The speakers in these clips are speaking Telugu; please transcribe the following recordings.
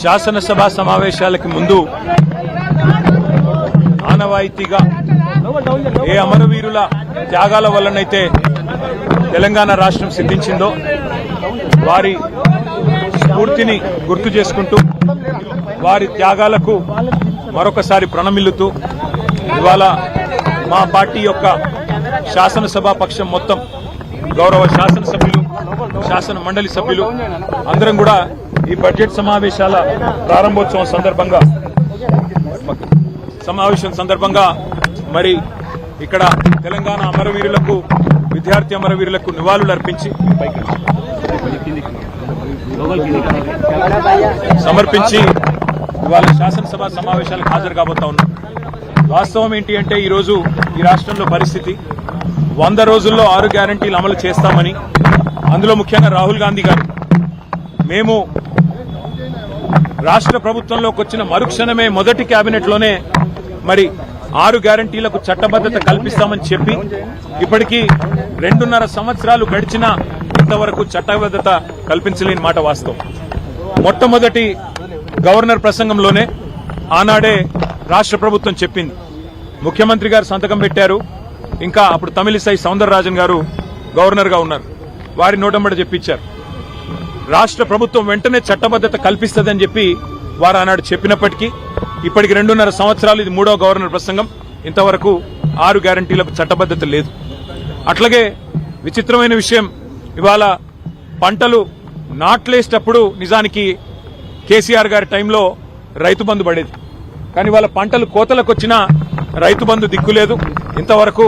శాసనసభ సమావేశాలకు ముందు ఆనవాయితీగా ఏ అమరవీరుల త్యాగాల వల్లనైతే తెలంగాణ రాష్ట్రం సిద్ధించిందో వారి స్ఫూర్తిని గుర్తు చేసుకుంటూ వారి త్యాగాలకు మరొకసారి ప్రణమిల్లుతూ ఇవాళ మా పార్టీ యొక్క శాసనసభా పక్షం మొత్తం గౌరవ శాసనసభ్యులు శాసన మండలి సభ్యులు అందరం కూడా ఈ బడ్జెట్ సమావేశం సందర్భంగా మరి ఇక్కడ తెలంగాణ అమరవీరులకు విద్యార్థి అమరవీరులకు నివాళులు అర్పించి సమర్పించి ఇవాళ శాసనసభ సమావేశాలకు హాజరు కాబోతా ఉన్నాం. వాస్తవం ఏంటి అంటే ఈరోజు ఈ రాష్ట్రంలో పరిస్థితి 100 రోజుల్లో 6 గ్యారంటీలు అమలు చేస్తామని, అందులో ముఖ్యంగా రాహుల్ గాంధీ గారు మేము రాష్ట్ర ప్రభుత్వంలోకి వచ్చిన మరుక్షణమే మొదటి కేబినెట్లోనే మరి 6 గ్యారంటీలకు చట్టబద్దత కల్పిస్తామని చెప్పి ఇప్పటికీ 2.5 సంవత్సరాలు గడిచినా ఇంతవరకు చట్టబద్దత కల్పించలేని మాట వాస్తవం. మొట్టమొదటి గవర్నర్ ప్రసంగంలోనే ఆనాడే రాష్ట్ర ప్రభుత్వం చెప్పింది. ముఖ్యమంత్రి గారు సంతకం పెట్టారు. ఇంకా అప్పుడు తమిళిసై సౌందరరాజన్ గారు గవర్నర్ గా ఉన్నారు. వారి నోటంబడి చెప్పించారు. రాష్ట్ర ప్రభుత్వం వెంటనే చట్టబద్దత కల్పిస్తుందని చెప్పి వారు ఆనాడు చెప్పినప్పటికీ ఇప్పటికి 2.5 సంవత్సరాలు ఇది 3వ గవర్నర్ ప్రసంగం. ఇంతవరకు 6 గ్యారంటీలకు చట్టబద్దత లేదు. అట్లాగే విచిత్రమైన విషయం, ఇవాళ పంటలు నాట్లేసేటప్పుడు నిజానికి కేసీఆర్ గారి టైంలో రైతు బంధు పడేది. కానీ ఇవాళ పంటలు కోతలకు వచ్చినా రైతు బంధు దిక్కులేదు. ఇంతవరకు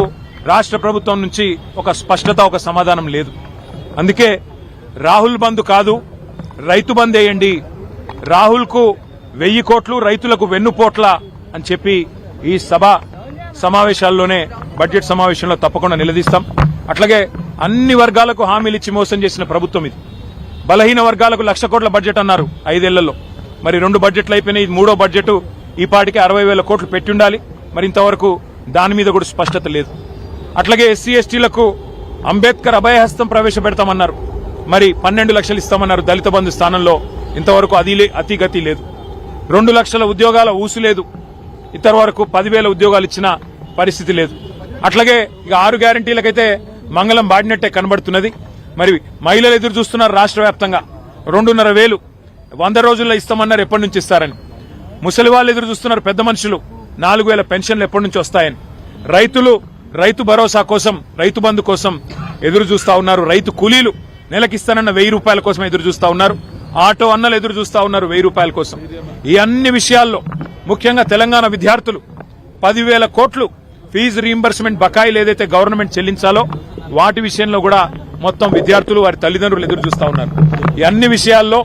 రాష్ట్ర ప్రభుత్వం నుంచి ఒక స్పష్టత, ఒక సమాధానం లేదు. అందుకే రాహుల్ బంధు కాదు, రైతు బంద్ వేయండి, రాహుల్ కు 1000 కోట్లు, రైతులకు వెన్నుపోట్ల అని చెప్పి ఈ సభ సమావేశాల్లోనే బడ్జెట్ సమావేశంలో తప్పకుండా నిలదీస్తాం. అట్లాగే అన్ని వర్గాలకు హామీలు ఇచ్చి మోసం చేసిన ప్రభుత్వం ఇది. బలహీన వర్గాలకు 1,00,000 కోట్ల బడ్జెట్ అన్నారు 5 ఏళ్లలో. మరి 2 బడ్జెట్లు అయిపోయినాయి. 3వ బడ్జెట్ ఈ పాటికి 60,000 కోట్లు పెట్టి ఉండాలి. మరి ఇంతవరకు దాని మీద కూడా స్పష్టత లేదు. అట్లాగే ఎస్సీ ఎస్టీలకు అంబేద్కర్ అభయహస్తం ప్రవేశపెడతామన్నారు. మరి 12 లక్షలు ఇస్తామన్నారు దళిత బంధు స్థానంలో. ఇంతవరకు అతిగతి లేదు. 2 లక్షల ఉద్యోగాల ఊసు లేదు. ఇంతవరకు 10,000 ఉద్యోగాలు ఇచ్చిన పరిస్థితి లేదు. అట్లాగే ఇక 6 గ్యారంటీలకైతే మంగళం బాడినట్టే కనబడుతున్నది. మరి మహిళలు ఎదురు చూస్తున్నారు. రాష్ట్ర వ్యాప్తంగా 2,500 100 రోజుల్లో ఇస్తామన్నారు. ఎప్పటి నుంచి ఇస్తారని. ముసలి వాళ్ళు ఎదురు చూస్తున్నారు. పెద్ద మనుషులు 4,000 పెన్షన్లు ఎప్పటి నుంచి వస్తాయని. రైతులు రైతు భరోసా కోసం, రైతు బంధు కోసం ఎదురు చూస్తా ఉన్నారు. రైతు కూలీలు నెలకిస్తానన్న 1,000 రూపాయల కోసం ఎదురు చూస్తా ఉన్నారు. ఆటో అన్నలు ఎదురు చూస్తా ఉన్నారు 1,000 రూపాయల కోసం. ఈ అన్ని విషయాల్లో ముఖ్యంగా తెలంగాణ విద్యార్థులు 10,000 కోట్లు ఫీజు రీయింబర్స్మెంట్ బకాయిలు ఏదైతే గవర్నమెంట్ చెల్లించాలో వాటి విషయంలో కూడా మొత్తం విద్యార్థులు, వారి తల్లిదండ్రులు ఎదురు చూస్తా ఉన్నారు. ఈ అన్ని విషయాల్లో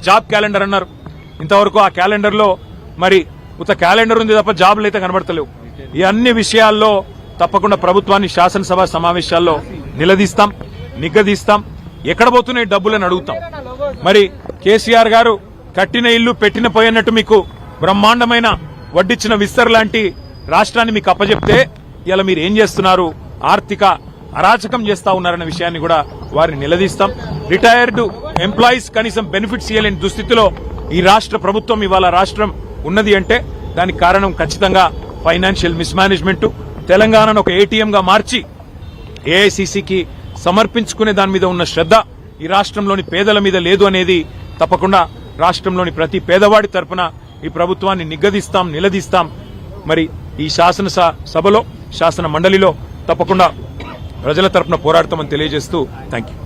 జాబ్ క్యాలెండర్ అన్నారు. ఇంతవరకు ఆ క్యాలెండర్ లో మరి ఉత్త క్యాలెండర్ ఉంది తప్ప జాబులు అయితే కనబడతలేవు. ఈ అన్ని విషయాల్లో తప్పకుండా ప్రభుత్వాన్ని శాసనసభ సమావేశాల్లో నిలదీస్తాం, నిగ్గదీస్తాం. ఎక్కడ పోతున్నాయి డబ్బులని అడుగుతాం. మరి కేసీఆర్ గారు కట్టిన ఇల్లు పెట్టిన పోయినట్టు మీకు బ్రహ్మాండమైన వడ్డిచ్చిన విస్తర్ లాంటి రాష్ట్రాన్ని మీకు అప్పచెప్తే ఇలా మీరు ఏం చేస్తున్నారు, ఆర్థిక అరాచకం చేస్తా ఉన్నారన్న విషయాన్ని కూడా వారిని నిలదీస్తాం. రిటైర్డ్ ఎంప్లాయీస్ కనీసం బెనిఫిట్స్ ఇవ్వలేని దుస్థితిలో ఈ రాష్ట్ర ప్రభుత్వం ఇవాళ రాష్ట్రం ఉన్నది అంటే దానికి కారణం ఖచ్చితంగా ఫైనాన్షియల్ మిస్మేనేజ్మెంట్. తెలంగాణను ఒక ఏటీఎంగా మార్చి ఏఐసీసీకి సమర్పించుకునే దాని మీద ఉన్న శ్రద్ధ ఈ రాష్ట్రంలోని పేదల మీద లేదు అనేది తప్పకుండా రాష్ట్రంలోని ప్రతి పేదవాడి తరపున ఈ ప్రభుత్వాన్ని నిగ్గదీస్తాం, నిలదీస్తాం. మరి ఈ శాసనసభలో, శాసన మండలిలో తప్పకుండా ప్రజల తరపున పోరాడతామని తెలియజేస్తూ థ్యాంక్ యూ.